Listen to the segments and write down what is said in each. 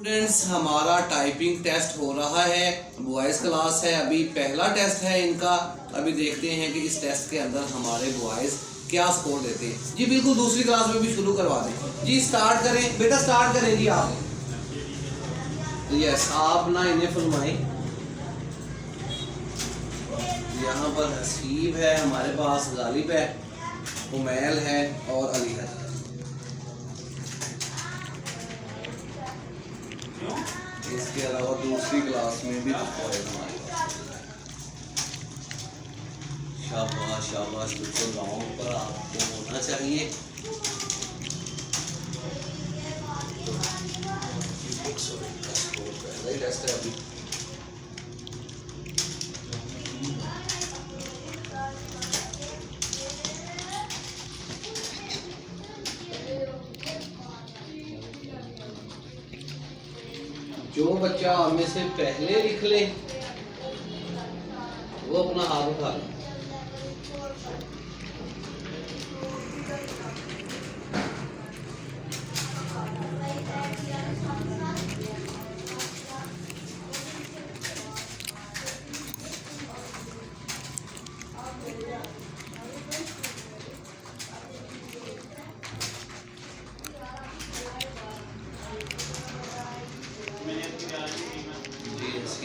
Students, हमारा typing test हो रहा है। बॉयज़ क्लास है, अभी पहला टेस्ट है इनका। अभी देखते हैं कि इस टेस्ट के अंदर हमारे बॉयज़ क्या स्कोर देते हैं। जी बिल्कुल, दूसरी क्लास में भी शुरू करवा दें। जी स्टार्ट करें बेटा, स्टार्ट करें जी आप। यस, आप ना इन्हें फरमाएं। यहाँ पर हसीब है हमारे पास, गालिब है, उमैल है और अली है। इसके अलावा दूसरी क्लास में भी हमारे पास। शाबाश शाबाश, बिल्कुल गाँव पर आपको होना चाहिए। पहला ही टेस्ट है अभी। जो बच्चा हमें से पहले लिख ले वो अपना हाथ उठा ले।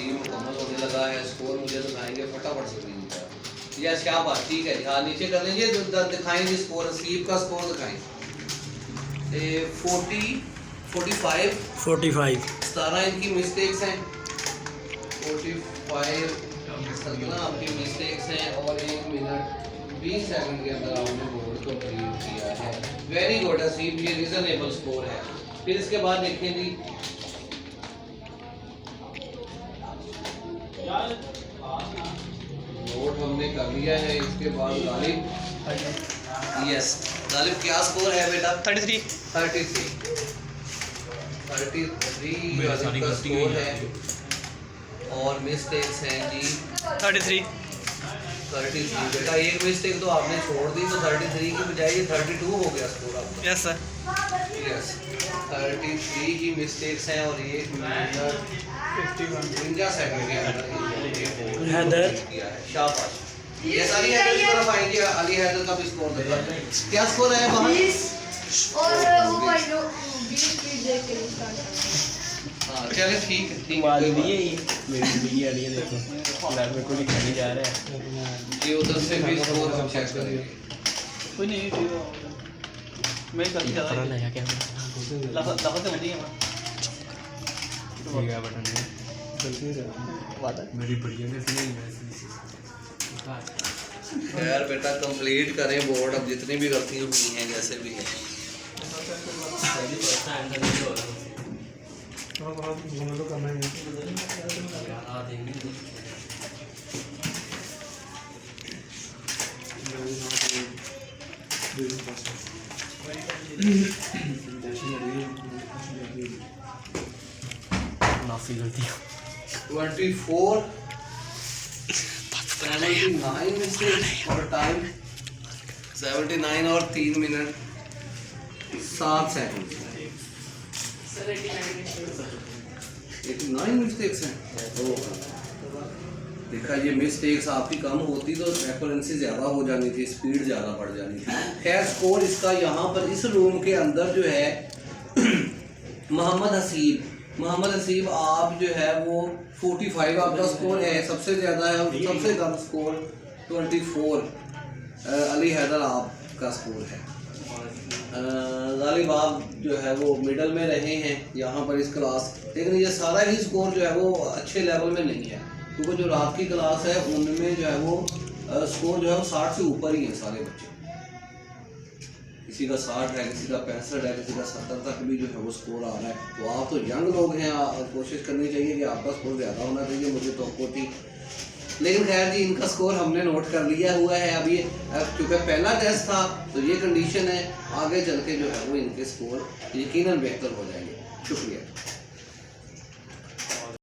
मुकम्मल होने लगा है। स्कोर मुझे दिखाएंगे फटाफट स्क्रीन पर। यस, क्या बात, ठीक है। हाँ, नीचे कर लीजिए, दिखाएं जी स्कोर। हसीब का स्कोर दिखाएं। 45 17 इनकी मिस्टेक्स हैं। 45 17 आपकी मिस्टेक्स हैं और 1 मिनट 20 सेकंड के अंदर आपने बोर्ड कंप्लीट किया है। वेरी गुड हसीब, ये रीजनेबल स्कोर है। फिर इसके बाद देखें जी, नोट हमने कर लिया है। इसके बाद गालिब, यस गालिब क्या स्कोर है बेटा? 33 का स्कोर है और मिस्टेक्स हैं जी 33 बेटा। एक मिस्टेक तो आपने छोड़ दी, तो 33 की बजाय 32 हो गया स्कोर आपका। यस सर, यस 33 की मिस्टेक्स हैं और 1 मिनट 55 सेकंड के अंदर हैदर किया है। शाबाश। यस, अली हैदर की तरफ आएंगे। अली हैदर का भी स्कोर देखा, क्या स्कोर है वहाँ? 20 और वो भाई लोग 20 की देख के हाँ चले, ठीक है, ठीक है। मेरी वीडियो आ रही है, देखो लैब में कोई लिखने जा रहा है। ये उधर से भी स्कोर हम चेक करेंगे। कोई नहीं, मैं गलती कर रहा है क्या लफज समझिए ठीक है बटन है गलती है मेरी बढ़िया नहीं है। खैर बेटा, कंप्लीट करें बोर्ड। अब जितनी भी गलतियाँ हुई हैं जैसे भी है। नाफी गलती 24 79 मिस्टेक्स और टाइम 79 और 3 मिनट 7 सेकंड। 89 मिस्टेक्स हैं। तो देखा, ये मिस्टेक्स आपकी कम होती तो एक्यूरेंसी ज़्यादा हो जानी थी, स्पीड ज़्यादा बढ़ जानी थी। खैर, स्कोर इसका यहाँ पर इस रूम के अंदर जो है मोहम्मद हसीब आप जो है वो 45 आपका स्कोर है, सबसे ज़्यादा है। सबसे कम स्कोर 24 अली हैदर आपका स्कोर है। गालिब आप जो है वो मिडल में रहे हैं यहाँ पर इस क्लास। लेकिन ये सारा ही स्कोर जो है वो अच्छे लेवल में नहीं है, क्योंकि जो रात की क्लास है उनमें जो है वो स्कोर जो है वो 60 से ऊपर ही है सारे बच्चे। किसी का 60 है, किसी का 65 है, किसी का 70 तक भी जो है वो स्कोर आ रहा है। तो आप तो यंग लोग हैं, कोशिश करनी चाहिए कि आपका स्कोर ज़्यादा होना चाहिए। मुझे तो थी, लेकिन खैर जी इनका स्कोर हमने नोट कर लिया हुआ है। अभी क्योंकि पहला टेस्ट था तो ये कंडीशन है, आगे चल के जो है वो इनके स्कोर यकीनन बेहतर हो जाएंगे। शुक्रिया।